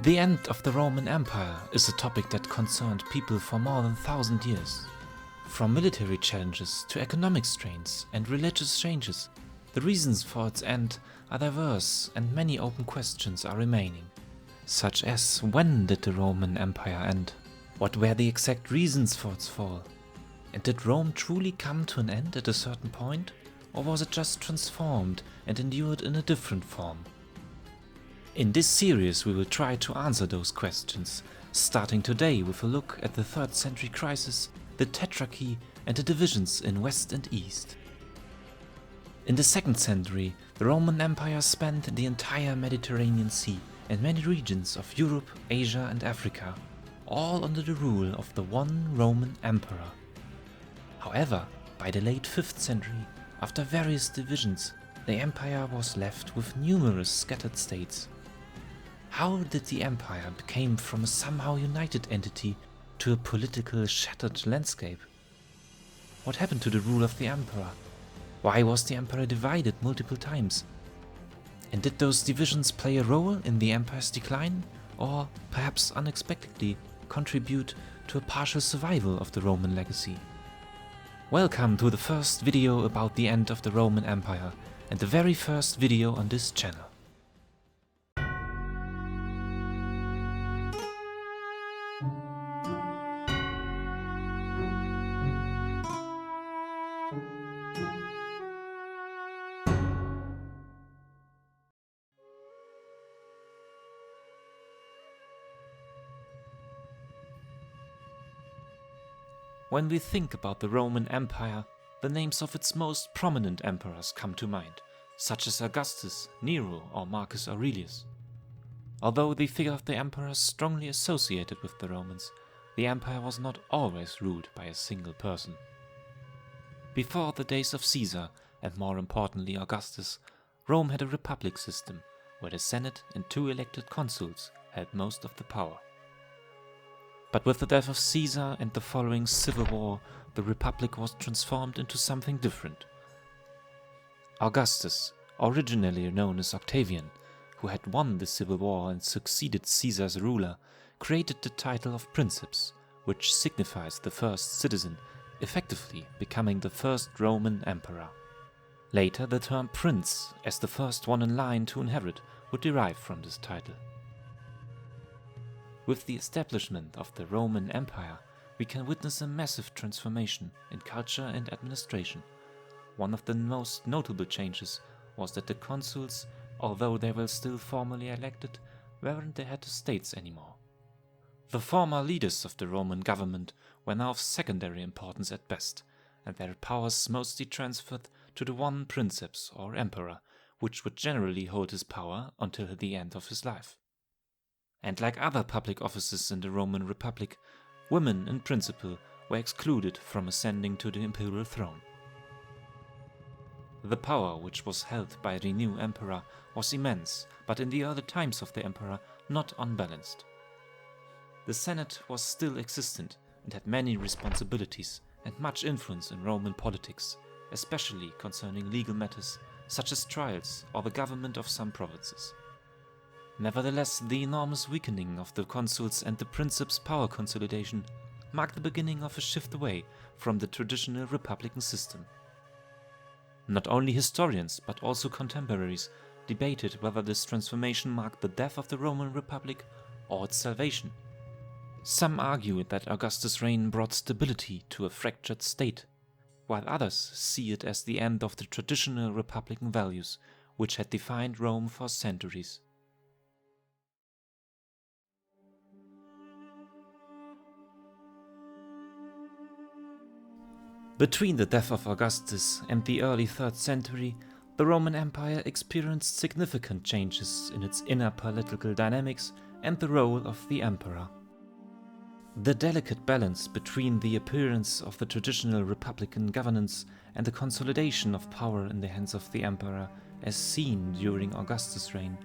The end of the Roman Empire is a topic that concerned people for more than 1,000 years. From military challenges to economic strains and religious changes, the reasons for its end are diverse and many open questions are remaining, such as when did the Roman Empire end? What were the exact reasons for its fall? And did Rome truly come to an end at a certain point? Or was it just transformed and endured in a different form? In this series we will try to answer those questions, starting today with a look at the 3rd century crisis, the Tetrarchy and the divisions in West and East. In the 2nd century, the Roman Empire spanned the entire Mediterranean Sea and many regions of Europe, Asia and Africa, all under the rule of the one Roman Emperor. However, by the late 5th century, after various divisions, the empire was left with numerous scattered states. How did the empire become from a somehow united entity to a political shattered landscape? What happened to the rule of the emperor? Why was the empire divided multiple times? And did those divisions play a role in the empire's decline, or perhaps unexpectedly contribute to a partial survival of the Roman legacy? Welcome to the first video about the end of the Roman Empire, and the very first video on this channel. When we think about the Roman Empire, the names of its most prominent emperors come to mind, such as Augustus, Nero or Marcus Aurelius. Although the figure of the emperor is strongly associated with the Romans, the empire was not always ruled by a single person. Before the days of Caesar, and more importantly Augustus, Rome had a republic system, where the Senate and 2 elected consuls held most of the power. But with the death of Caesar and the following civil war, the republic was transformed into something different. Augustus, originally known as Octavian, who had won the civil war and succeeded Caesar as ruler, created the title of Princeps, which signifies the first citizen, effectively becoming the first Roman emperor. Later the term prince, as the first one in line to inherit, would derive from this title. With the establishment of the Roman Empire, we can witness a massive transformation in culture and administration. One of the most notable changes was that the consuls, although they were still formally elected, weren't the head of states anymore. The former leaders of the Roman government were now of secondary importance at best, and their powers mostly transferred to the one princeps or emperor, which would generally hold his power until the end of his life. And like other public offices in the Roman Republic, women in principle were excluded from ascending to the imperial throne. The power which was held by the new emperor was immense, but in the early times of the emperor not unbalanced. The Senate was still existent and had many responsibilities and much influence in Roman politics, especially concerning legal matters such as trials or the government of some provinces. Nevertheless, the enormous weakening of the consuls and the princeps' power consolidation marked the beginning of a shift away from the traditional republican system. Not only historians but also contemporaries debated whether this transformation marked the death of the Roman Republic or its salvation. Some argued that Augustus' reign brought stability to a fractured state, while others see it as the end of the traditional republican values which had defined Rome for centuries. Between the death of Augustus and the early 3rd century, the Roman Empire experienced significant changes in its inner political dynamics and the role of the emperor. The delicate balance between the appearance of the traditional republican governance and the consolidation of power in the hands of the emperor, as seen during Augustus' reign,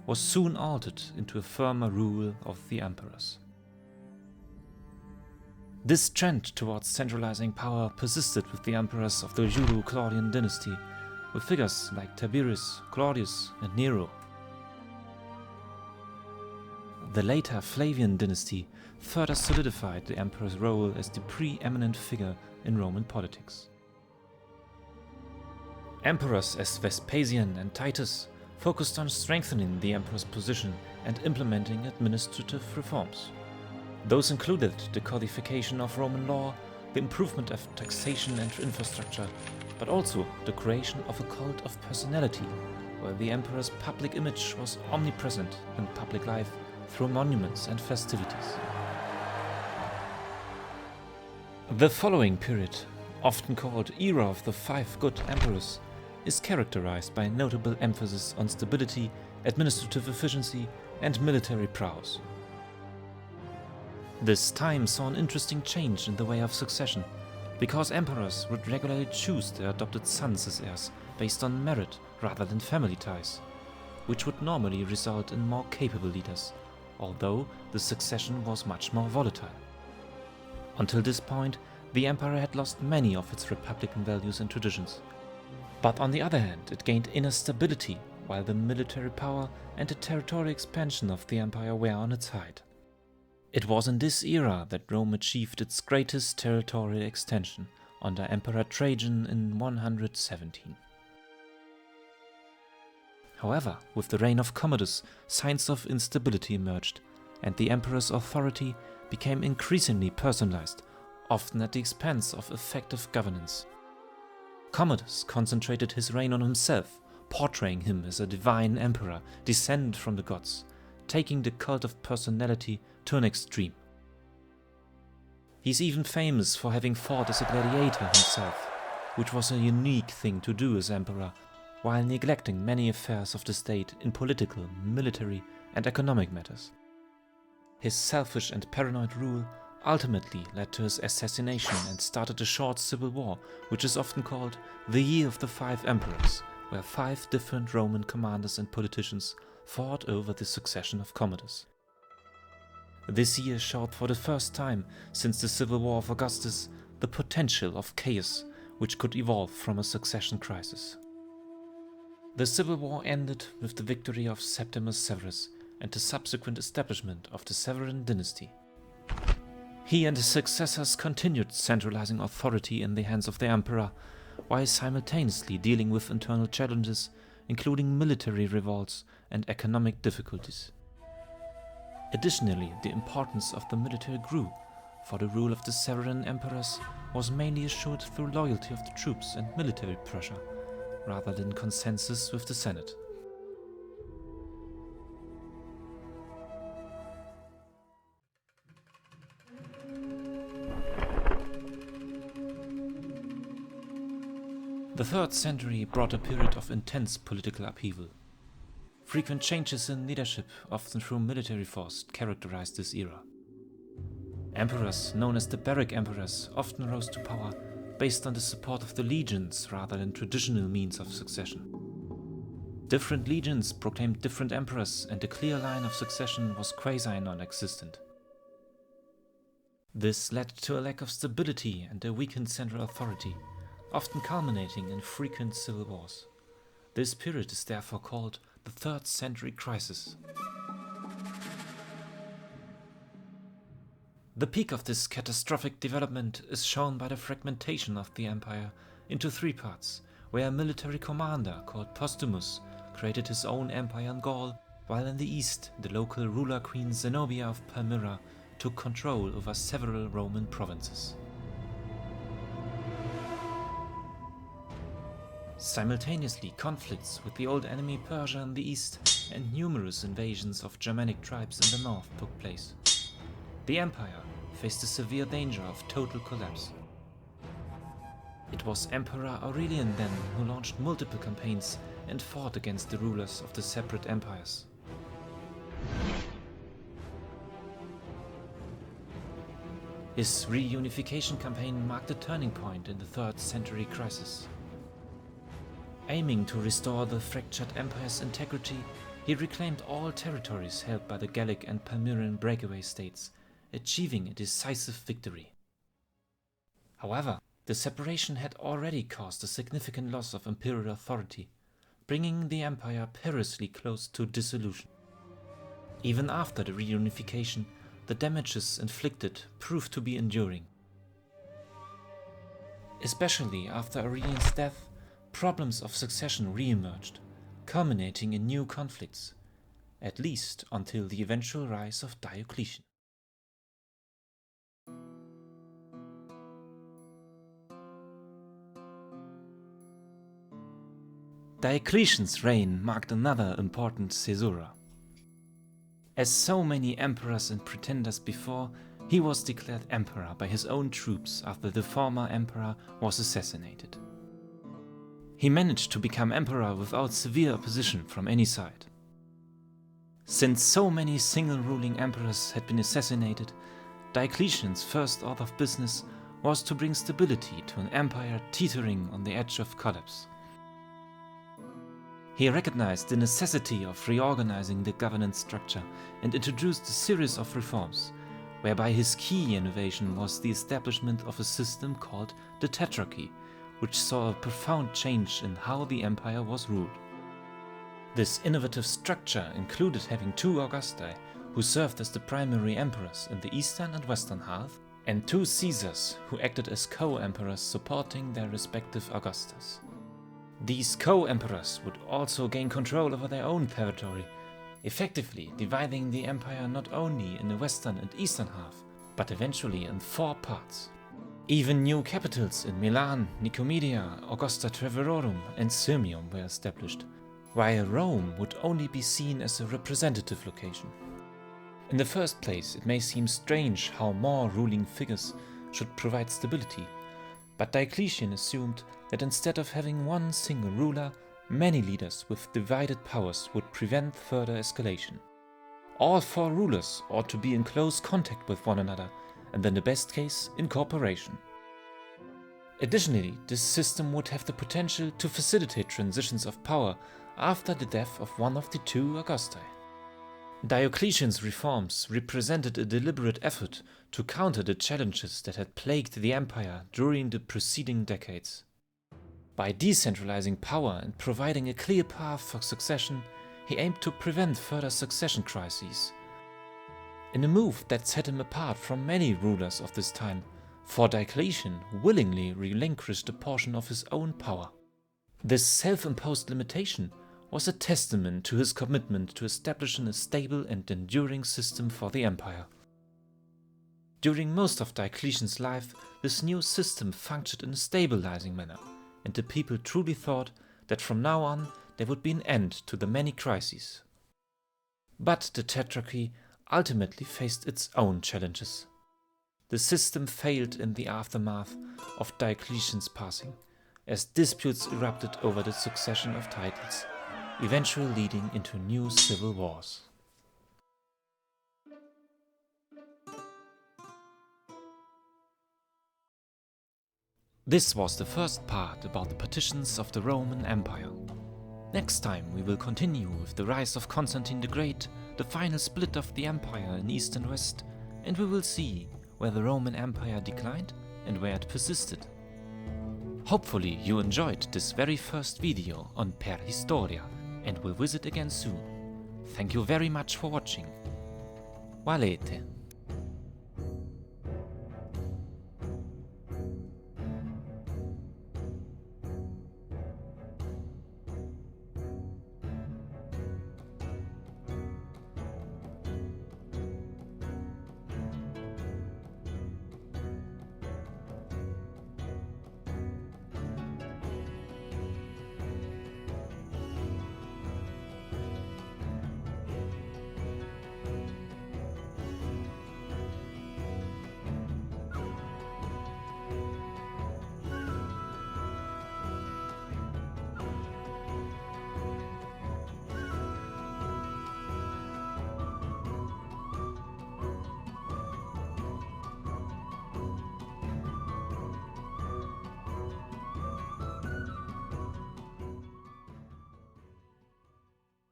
was soon altered into a firmer rule of the emperors. This trend towards centralizing power persisted with the emperors of the Julio-Claudian dynasty, with figures like Tiberius, Claudius and Nero. The later Flavian dynasty further solidified the emperor's role as the preeminent figure in Roman politics. Emperors as Vespasian and Titus focused on strengthening the emperor's position and implementing administrative reforms. Those included the codification of Roman law, the improvement of taxation and infrastructure, but also the creation of a cult of personality, where the emperor's public image was omnipresent in public life through monuments and festivities. The following period, often called Era of the Five Good Emperors, is characterized by notable emphasis on stability, administrative efficiency, and military prowess. This time saw an interesting change in the way of succession, because emperors would regularly choose their adopted sons as heirs based on merit rather than family ties, which would normally result in more capable leaders, although the succession was much more volatile. Until this point, the empire had lost many of its republican values and traditions. But on the other hand, it gained inner stability, while the military power and the territorial expansion of the empire were on its height. It was in this era that Rome achieved its greatest territorial extension under Emperor Trajan in 117. However, with the reign of Commodus, signs of instability emerged, and the emperor's authority became increasingly personalized, often at the expense of effective governance. Commodus concentrated his reign on himself, portraying him as a divine emperor descended from the gods, taking the cult of personality to an extreme. He's even famous for having fought as a gladiator himself, which was a unique thing to do as emperor, while neglecting many affairs of the state in political, military, and economic matters. His selfish and paranoid rule ultimately led to his assassination and started a short civil war, which is often called the Year of the Five Emperors, where 5 different Roman commanders and politicians fought over the succession of Commodus. This year showed for the first time since the civil war of Augustus the potential of chaos which could evolve from a succession crisis. The civil war ended with the victory of Septimus Severus and the subsequent establishment of the Severan dynasty. He and his successors continued centralizing authority in the hands of the emperor, while simultaneously dealing with internal challenges, including military revolts and economic difficulties. Additionally, the importance of the military grew, for the rule of the Severan emperors was mainly assured through loyalty of the troops and military pressure, rather than consensus with the Senate. The 3rd century brought a period of intense political upheaval. Frequent changes in leadership, often through military force, characterized this era. Emperors, known as the Barrack emperors, often rose to power based on the support of the legions rather than traditional means of succession. Different legions proclaimed different emperors, and a clear line of succession was quasi-non-existent. This led to a lack of stability and a weakened central authority, often culminating in frequent civil wars. This period is therefore called the 3rd century crisis. The peak of this catastrophic development is shown by the fragmentation of the empire into 3 parts, where a military commander called Postumus created his own empire in Gaul, while in the east the local ruler queen Zenobia of Palmyra took control over several Roman provinces. Simultaneously, conflicts with the old enemy Persia in the east and numerous invasions of Germanic tribes in the north took place. The empire faced a severe danger of total collapse. It was Emperor Aurelian then who launched multiple campaigns and fought against the rulers of the separate empires. His reunification campaign marked a turning point in the 3rd century crisis. Aiming to restore the fractured empire's integrity, he reclaimed all territories held by the Gallic and Palmyran breakaway states, achieving a decisive victory. However, the separation had already caused a significant loss of imperial authority, bringing the empire perilously close to dissolution. Even after the reunification, the damages inflicted proved to be enduring. Especially after Aurelian's death, problems of succession re-emerged, culminating in new conflicts, at least until the eventual rise of Diokletian. Diokletian's reign marked another important caesura. As so many emperors and pretenders before, he was declared emperor by his own troops after the former emperor was assassinated. He managed to become emperor without severe opposition from any side. Since so many single ruling emperors had been assassinated, Diokletian's first order of business was to bring stability to an empire teetering on the edge of collapse. He recognized the necessity of reorganizing the governance structure and introduced a series of reforms, whereby his key innovation was the establishment of a system called the Tetrarchy, which saw a profound change in how the empire was ruled. This innovative structure included having two Augusti, who served as the primary emperors in the eastern and western half, and two Caesars, who acted as co-emperors supporting their respective Augustas. These co-emperors would also gain control over their own territory, effectively dividing the empire not only in the western and eastern half, but eventually in 4 parts. Even new capitals in Milan, Nicomedia, Augusta Treverorum and Sirmium were established, while Rome would only be seen as a representative location. In the first place, it may seem strange how more ruling figures should provide stability, but Diocletian assumed that instead of having one single ruler, many leaders with divided powers would prevent further escalation. All 4 rulers ought to be in close contact with one another, and in the best case, in cooperation. Additionally, this system would have the potential to facilitate transitions of power after the death of one of the 2 Augusti. Diocletian's reforms represented a deliberate effort to counter the challenges that had plagued the empire during the preceding decades. By decentralizing power and providing a clear path for succession, he aimed to prevent further succession crises. In a move that set him apart from many rulers of this time, for Diocletian willingly relinquished a portion of his own power. This self-imposed limitation was a testament to his commitment to establishing a stable and enduring system for the empire. During most of Diocletian's life, this new system functioned in a stabilizing manner, and the people truly thought that from now on there would be an end to the many crises. But the Tetrarchy ultimately faced its own challenges. The system failed in the aftermath of Diocletian's passing, as disputes erupted over the succession of titles, eventually leading into new civil wars. This was the first part about the partitions of the Roman Empire. Next time we will continue with the rise of Constantine the Great, the final split of the empire in East and West, and we will see where the Roman Empire declined and where it persisted. Hopefully you enjoyed this very first video on Per Historia and will visit again soon. Thank you very much for watching. Valete.